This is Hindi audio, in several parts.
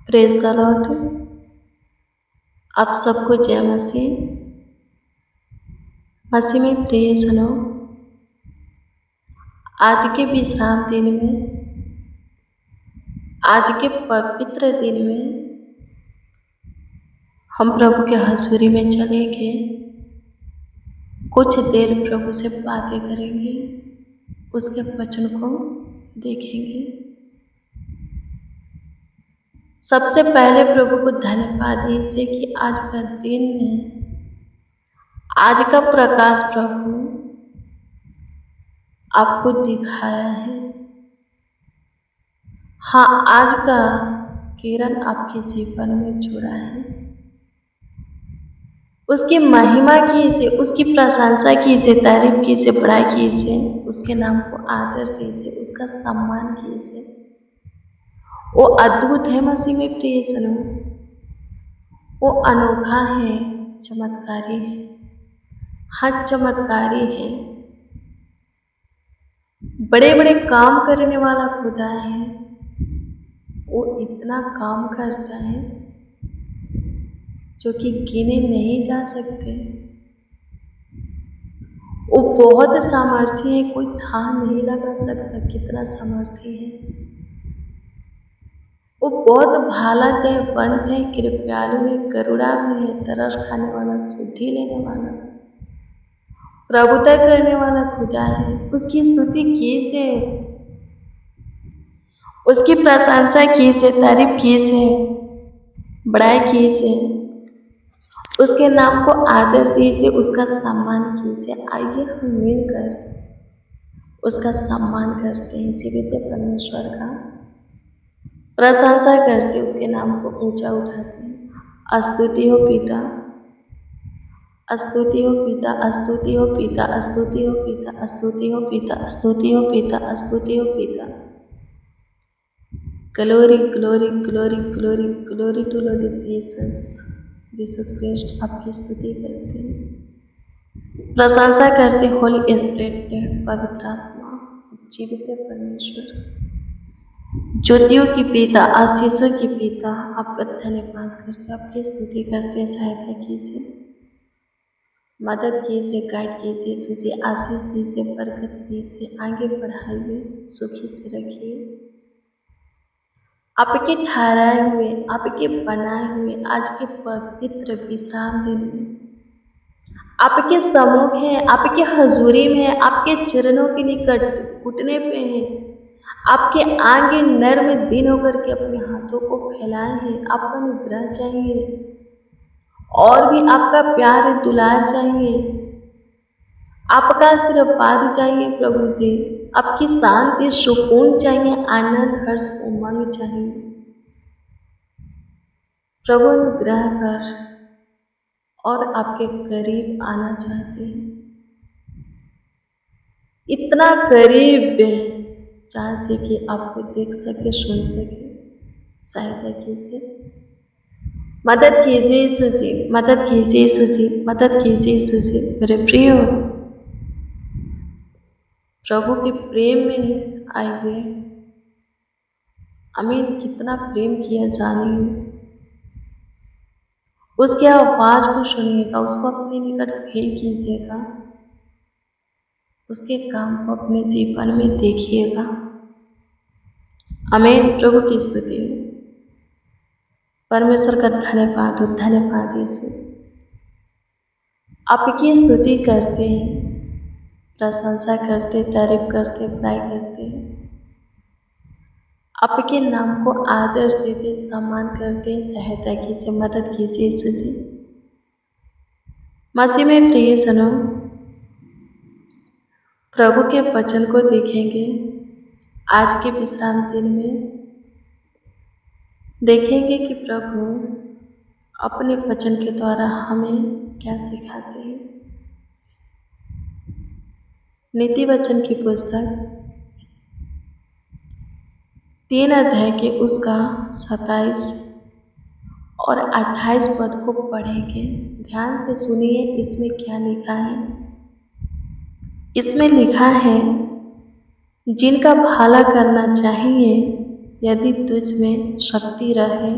Praise the Lord. आप सबको जय मसीह। मसीह में प्रिय सुनो, आज के विश्राम दिन में, आज के पवित्र दिन में हम प्रभु के हजूरी में चलेंगे। कुछ देर प्रभु से बातें करेंगे, उसके वचन को देखेंगे। सबसे पहले प्रभु को धन्यवाद दीजिए कि आज का दिन है, आज का प्रकाश प्रभु आपको दिखाया है। हाँ, आज का किरण आपके जीवन में जुड़ा है। उसकी महिमा कीजिए, उसकी प्रशंसा कीजिए, तारीफ कीजिए, बड़ाई कीजिए, उसके नाम को आदर दीजिए, उसका सम्मान कीजिए। वो अद्भुत है मसीह में प्रिय सुनो, वो अनोखा है, चमत्कारी है। हाँ, चमत्कारी है, बड़े बड़े काम करने वाला खुदा है। वो इतना काम करता है जो कि गिने नहीं जा सकते। वो बहुत सामर्थ्य है, कोई था नहीं लगा सकता कितना सामर्थ्य है। वो बहुत भाला दयावंत है, कृपालु है, करुणा में है, तरस खाने वाला, सुधि लेने वाला, प्रभुता करने वाला खुदा है। उसकी स्तुति कीजिए, उसकी प्रशंसा कीजिए, तारीफ कीजिए, बड़ाई कीजिए, उसके नाम को आदर दीजिए, उसका सम्मान कीजिए। आइए हम मिलकर उसका सम्मान करते हैं, जीवित परमेश्वर का प्रशंसा करते, उसके नाम को ऊंचा उठाते हैं। स्तुति हो पिता, स्तुति हो पिता, स्तुति हो पिता, स्तुति हो पिता, स्तुति हो पिता, स्तुति हो पिता, स्तुति हो पिता। Glory glory glory glory glory to lord Jesus Christ. आपकी स्तुति करते हैं, प्रशंसा करते, होली स्पिरिट, पवित्र आत्मा, जीवित परमेश्वर, ज्योतियों की पिता, आशीषों की पिता, आपका धन्यवाद करते, आपकी स्तुति करते। सहायता कीजिए, मदद कीजिए, गाइड कीजिए, सूझिए, आशीष दीजिए, बरकत दीजिए, आगे बढ़ाइए, सुखी से रखिए। आपके ठहराए हुए, आपके बनाए हुए आज के पवित्र विश्राम दिन में आपके सम्मुख है, आपके हजूरी में है, आपके चरणों के निकट घुटने पे है, आपके आगे नर्म दिन होकर के अपने हाथों को फैलाए हैं। आपका अनुग्रह चाहिए और भी आपका प्यार दुलार चाहिए, आपका आशीर्वाद चाहिए प्रभु से, आपकी शांति, सुकून चाहिए, आनंद, हर्ष, उमंग चाहिए। प्रभु अनुग्रह कर और आपके करीब आना चाहते हैं, इतना करीब जहाँ से कि आपको देख सके, सुन सके। सहायता कीजिए, मदद कीजिए यीशु जी, मदद कीजिए यीशु जी, मदद कीजिए यीशु जी। मेरे प्रिय प्रभु के प्रेम में आइए। अमीन। कितना प्रेम किया जानिए, उसके आवाज को सुनिएगा, उसको अपने निकट फील कीजिएगा, उसके काम को अपने जीवन में देखिएगा। आमीन। प्रभु की स्तुति, परमेश्वर का धन्यवाद हो, धन्यवाद यीशु। आपकी स्तुति करते हैं, प्रशंसा करते, तारीफ करते, बड़ाई करते हैं, आपके नाम को आदर देते, सम्मान करते। सहायता कीजिए, मदद कीजिए यीशु जी। मसीह में प्रिय सुनो, प्रभु के वचन को देखेंगे। आज के विश्राम दिन में देखेंगे कि प्रभु अपने वचन के द्वारा हमें क्या सिखाते हैं। नीति वचन की पुस्तक 3 अध्याय के उसका 27 और 28 पद को पढ़ेंगे। ध्यान से सुनिए, इसमें क्या लिखा है। इसमें लिखा है, जिनका भला करना चाहिए यदि तुझ में शक्ति रहे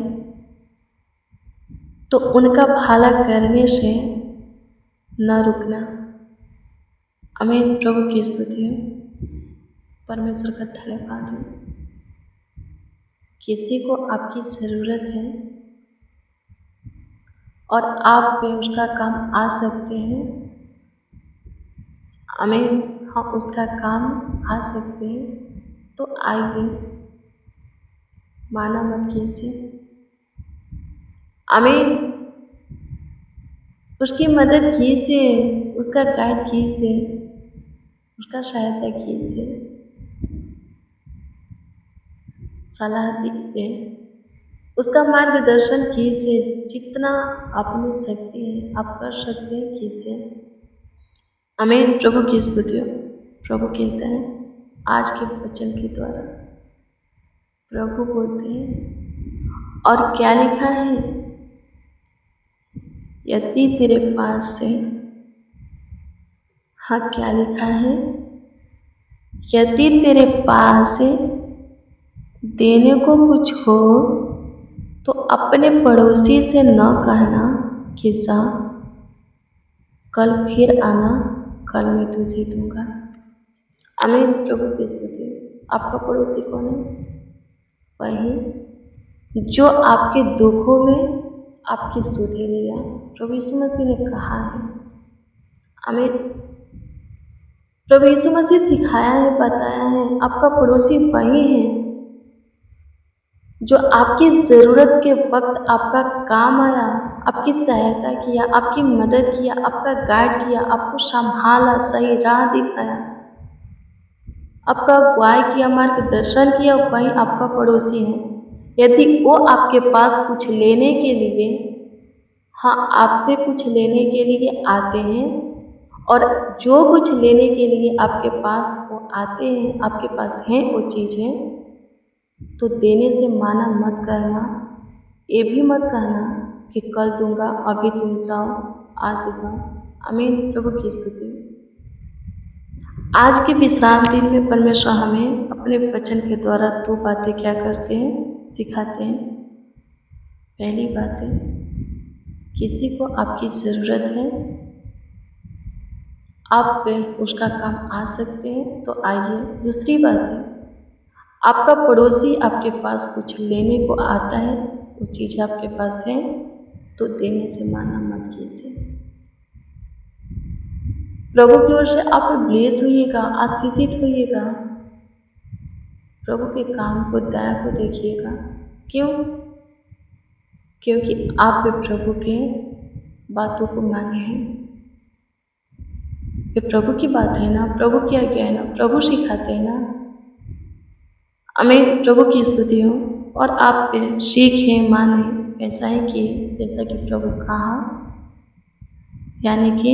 तो उनका भला करने से न रुकना। आमीन। प्रभु की स्तुति हो, परमेश्वर का धन्यवाद हो। किसी को आपकी ज़रूरत है और आप पे उसका काम आ सकते हैं। आमीन। हम उसका काम आ सकते हैं तो आइए, माना मत कीजिए। आमीन। उसकी मदद कीजिए, उसका गाइड कीजिए, उसका सहायता कीजिए, सलाह दीजिए, उसका मार्गदर्शन कीजिए। जितना आप में शक्ति है, आप कर सकते हैं, कीजिए। आमीन। प्रभु की स्तुति हो। प्रभु कहते हैं आज के वचन के द्वारा, प्रभु बोलते हैं और क्या लिखा है, यदि तेरे पास से, हाँ क्या लिखा है, यदि तेरे पास से देने को कुछ हो तो अपने पड़ोसी से न कहना कि जा, कल फिर आना, कल मैं तुझे दूंगा। आमीन। प्रभु की स्तुति। आपका पड़ोसी कौन है? वही जो आपके दुखों में आपकी सुधे लिया। प्रभु यीशु मसीह ने कहा है। आमीन। प्रभु यीशु मसीह सिखाया है, बताया है। आपका पड़ोसी वही है जो आपकी ज़रूरत के वक्त आपका काम आया, आपकी सहायता किया, आपकी मदद किया, आपका गाइड किया, आपको संभाला, सही राह दिखाया, आपका अगुवाई किया, मार्गदर्शन किया, वही आपका पड़ोसी है। यदि वो आपके पास कुछ लेने के लिए, हाँ आपसे कुछ लेने के लिए आते हैं और जो कुछ लेने के लिए आपके पास वो आते हैं, आपके पास हैं वो चीज़ें, तो देने से माना मत करना। ये भी मत कहना कि कल दूंगा, अभी तुम जाओ, आज जाओ। आमीन। प्रभु की स्तुति। आज के विश्राम दिन में परमेश्वर हमें अपने वचन के द्वारा दो बातें क्या करते हैं, सिखाते हैं। पहली बात है, किसी को आपकी ज़रूरत है, आप पे उसका काम आ सकते हैं तो आइए। दूसरी बात है, आपका पड़ोसी आपके पास कुछ लेने को आता है, वो चीज़ आपके पास है तो देने से माना मत कीजिए। प्रभु की ओर से आप ब्लेस होइएगा, आशीषित होइएगा। प्रभु के काम को, दया को देखिएगा। क्यों? क्योंकि आप प्रभु के बातों को माने हैं। ये प्रभु की बात है ना, प्रभु की आज्ञा है ना, प्रभु सिखाते हैं ना। आमीन। प्रभु की स्तुति हो। और आप सीखें, माने, ऐसा ही किए जैसा कि प्रभु कहा, यानी कि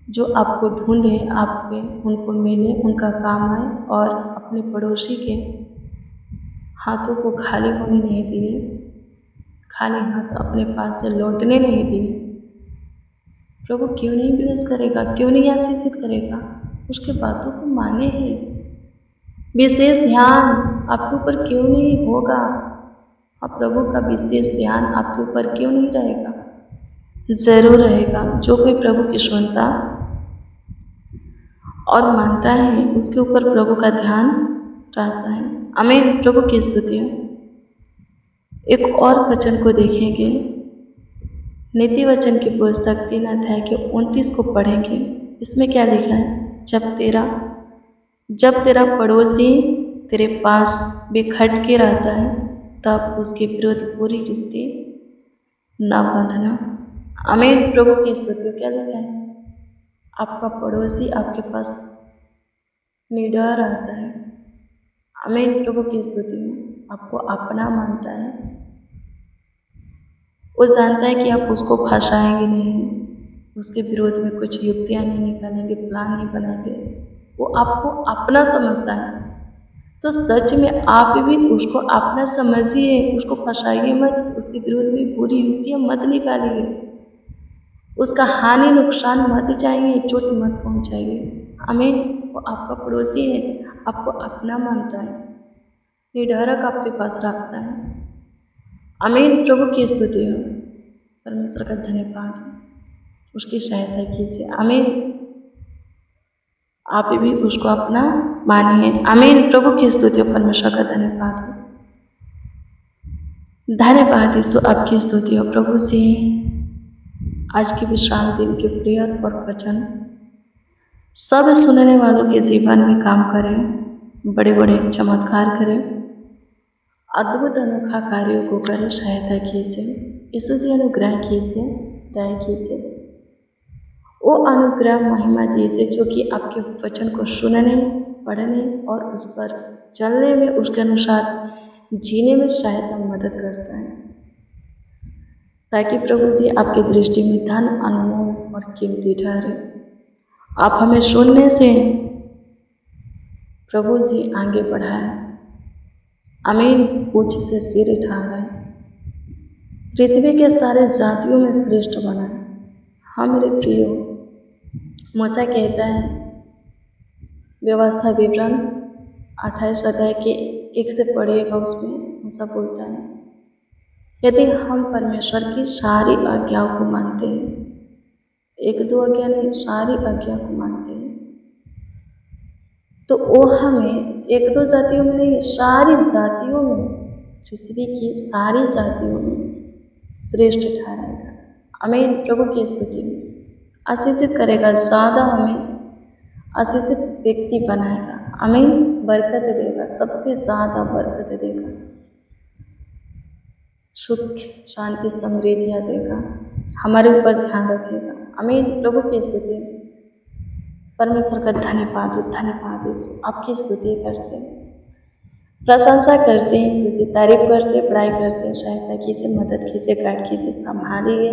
जो आपको ढूंढे आप पे उनको मिले, उनका काम आए, और अपने पड़ोसी के हाथों को खाली होने नहीं दिए, खाली हाथ अपने पास से लौटने नहीं दिए। प्रभु क्यों नहीं ब्लेस करेगा, क्यों नहीं आशीषित करेगा? उसके बातों को माने हैं। विशेष ध्यान आपके ऊपर क्यों नहीं होगा? और प्रभु का विशेष ध्यान आपके ऊपर क्यों नहीं रहेगा? ज़रूर रहेगा। जो कोई प्रभु की सुनता और मानता है, उसके ऊपर प्रभु का ध्यान रहता है। आमीन। प्रभु की स्तुति हो। एक और वचन को देखेंगे, नीति वचन की पुस्तक 3 अध्याय के 29 को पढ़ेंगे। इसमें क्या लिखा है, जब तेरा पड़ोसी तेरे पास बिखट के रहता है तब उसके विरुद्ध बुरी युक्ति न बांधना। आमीन। प्रभु की स्तुति। क्या लिखा है, आपका पड़ोसी आपके पास निडर रहता है। आमीन। प्रभु की स्तुति। आपको अपना मानता है, वो जानता है कि आप उसको फंसाएंगे नहीं, उसके विरोध में कुछ युक्तियाँ नहीं निकालेंगे, प्लान नहीं बनाएंगे। वो आपको अपना समझता है। तो सच में आप भी उसको अपना समझिए, उसको फंसाइए मत, उसके विरोध में बुरी युक्तियाँ मत निकालिए, उसका हानि नुकसान मत चाहिए, चोट मत पहुँचाइए। आमीन। वो आपका पड़ोसी है, आपको अपना मानता है। निडरक आपके पास रखता है। आमीन। प्रभु की स्तुति हो, परमेश्वर का धन्यवाद हो, उसकी सहायता कीजिए। आमीन। आप भी उसको अपना मानिए। आमीन। प्रभु की स्तुति हो, परमेश्वर का धन्यवाद हो। धन्यवाद यीशु, आपकी स्तुति हो प्रभु जी। आज के विश्राम दिन के प्रिय और वचन सब सुनने वालों के जीवन में काम करें, बड़े बड़े चमत्कार करें, अद्भुत अनोखा कार्यों को करें। सहायता कीजिए यीशु जी, अनुग्रह कीजिए, दया कीजिए। वो अनुग्रह महिमा दीजिए जो कि आपके वचन को सुनने, पढ़ने और उस पर चलने में, उसके अनुसार जीने में सहायता मदद करता है, ताकि प्रभु जी आपकी दृष्टि में धन, अनमोल और कीमती ठहरे। आप हमें सुनने से प्रभु जी आगे बढ़ाए। आमीन। पूछ से सिर उठाए, पृथ्वी के सारे जातियों में श्रेष्ठ बनाए। हाँ मेरे प्रियो, मूसा कहता है व्यवस्था विवरण 28 अध्याय के 1 से पढ़िएगा, उसमें मूसा बोलता है यदि हम परमेश्वर की सारी आज्ञाओं को मानते हैं, 1-2 आज्ञा नहीं, सारी आज्ञा को मानते हैं, तो वो हमें 1-2 जातियों में नहीं, सारी जातियों में, पृथ्वी की सारी जातियों में श्रेष्ठ ठहराएगा। आमीन। प्रभु की स्तुति में आशीषित करेगा, ज़्यादा हमें आशीषित व्यक्ति बनाएगा। आमीन। बरकत देगा, सबसे ज़्यादा बरकत देगा, सुख, शांति, समृद्धियाँ देगा, हमारे ऊपर ध्यान रखेगा। आमीन। प्रभु की स्तुति, परमेश्वर का धन्यवाद हो, धन्यवाद यीशु। आपकी स्तुति करते हैं, प्रशंसा करते हैं यीशु जी, तारीफ करते हैं, पढ़ाई करते हैं। सहायता कीजिए, मदद कीजिए, गाइड कीजिए, संभालिए,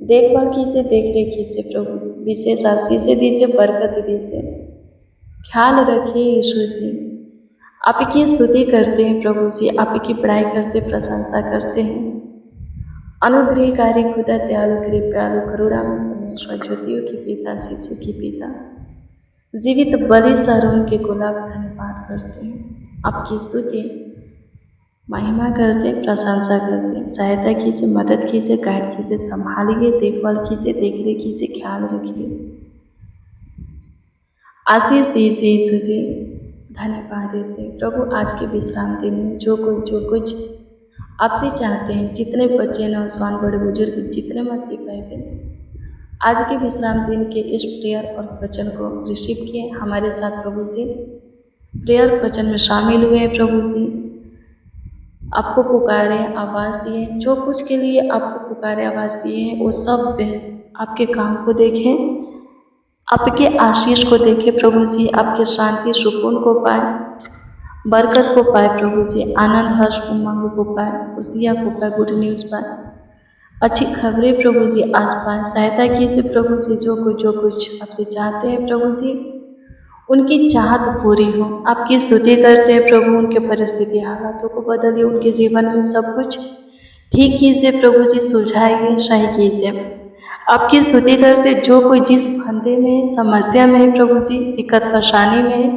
देखभाल कीजिए, देख रेख कीजिए। प्रभु विशेष आशीष दीजिए, बरकत दीजिए, ख्याल रखिए यीशु जी। आपकी स्तुति करते हैं प्रभु जी, आपकी पढ़ाई करते, प्रशंसा करते हैं। अनुग्रहकारी खुदा, दयालु, कृपालु, करुणामय परमेश्वर, ज्योतियों की पिता, शिशु की पिता, जीवित बलि सरोन के गुलाब, धन्यवाद करते हैं। आपकी स्तुति महिमा करते, प्रशंसा करते हैं। सहायता कीजिए, मदद कीजिए, गाइड कीजिए, संभालिए, देखभाल कीजिए, देख रेख कीजिए, ख्याल रखिए, आशीष दीजिए यीशु जी। धन्यवाद देते हैं प्रभु। आज के विश्राम दिन में जो कुछ आपसे चाहते हैं, जितने बच्चे, नौजवान, बड़े बुजुर्ग, जितने मसीह भाई बहन आज के विश्राम दिन के इस प्रेयर और वचन को रिसीव किए, हमारे साथ प्रभु जी प्रेयर वचन में शामिल हुए। प्रभु जी आपको पुकारे, आवाज़ दिए, जो कुछ के लिए आपको पुकारे, आवाज़ दिए हैं, वो सब आपके काम को देखें, आपके आशीष को देखें प्रभु जी, आपके शांति, सुकून को पाए, बरकत को पाए प्रभु जी, आनंद, हर्ष, उमंग को पाए, खुशियाँ को पाए, गुड न्यूज़ पाए, अच्छी खबरें प्रभु जी आज पाए। सहायता कीजिए प्रभु जी, जो कुछ आपसे चाहते हैं प्रभु जी, उनकी चाहत पूरी हो। आपकी स्तुति करते हैं प्रभु, उनके परिस्थिति हालातों को बदलिए, उनके जीवन में सब कुछ ठीक कीजिए प्रभु जी, सुलझाइए, सही कीजिए। आपकी स्तुति करते, जो कोई जिस फंदे में, समस्या में है प्रभु जी, दिक्कत परेशानी में है,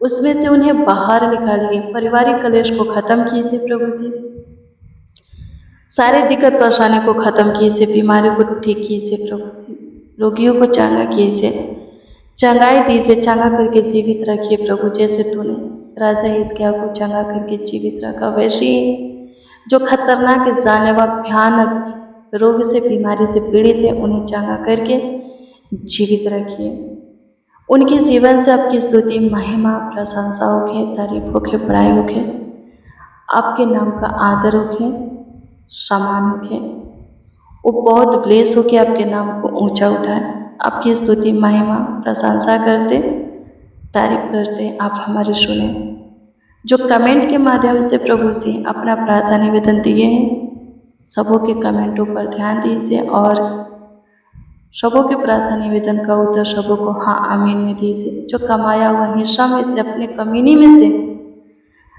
उसमें से उन्हें बाहर निकालिए, पारिवारिक कलेश को ख़त्म कीजिए प्रभु जी, सारे दिक्कत परेशानी को ख़त्म कीजिए, बीमारी को ठीक कीजिए प्रभु जी, रोगियों को चंगा कीजिए, चंगाई दीजिए, चंगा करके जीवित रखिए प्रभु। जैसे तूने राजा हिजकिय्याह को चंगा करके जीवित रखा, वैसे ही जो खतरनाक, जानलेवा, भयानक रोग से, बीमारी से पीड़ित है, उन्हें चंगा करके जीवित रखिए। उनके जीवन से आपकी स्तुति, महिमा, प्रशंसा होके, तारीफ होके, बड़ाई होके, आपके नाम का आदर होके, सम्मान होके, वो बहुत ब्लेस होके आपके नाम को ऊंचा उठाए। आपकी स्तुति, महिमा, प्रशंसा करते, तारीफ करते, आप हमारी सुने। जो कमेंट के माध्यम से प्रभु जी अपना प्रार्थना निवेदन दिए हैं, सबों के कमेंटों पर ध्यान दीजिए और सबों के प्रार्थना निवेदन का उत्तर सबों को हाँ आमीन में दीजिए। जो कमाया हुआ हिस्सा में से, अपने कमीनी में से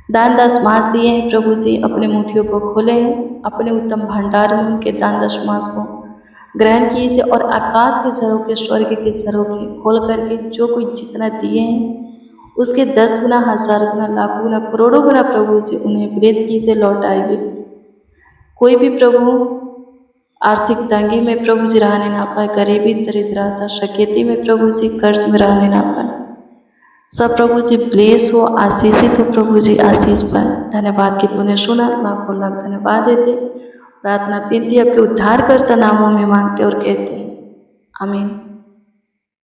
दान दशमांश दिए हैं प्रभु जी, अपने मुट्ठियों को खोले हैं, अपने उत्तम भंडार में उनके दान दशमांश को ग्रहण कीजिए और आकाश के झरोखे, स्वर्ग के झरोखे खोल करके जो कोई जितना दिए हैं उसके 10 गुना, 1000 गुना, लाखों गुना, करोड़ों गुना प्रभु जी उन्हें ब्लेस कीजिए, लौटाइए। कोई भी प्रभु आर्थिक तंगी में प्रभु जी रहने ना पाए, गरीबी, दरिद्रता, शकेती में प्रभु जी, कर्ज में रहने ना पाए, सब प्रभु जी ब्लेस हो, आशीषित हो, प्रभु जी आशीष पाए। धन्यवाद कि तूने सुना, लाखों लाख धन्यवाद देते। प्रार्थना विनती आपके उद्धारकर्ता नामों में मांगते और कहते हैं, आमीन।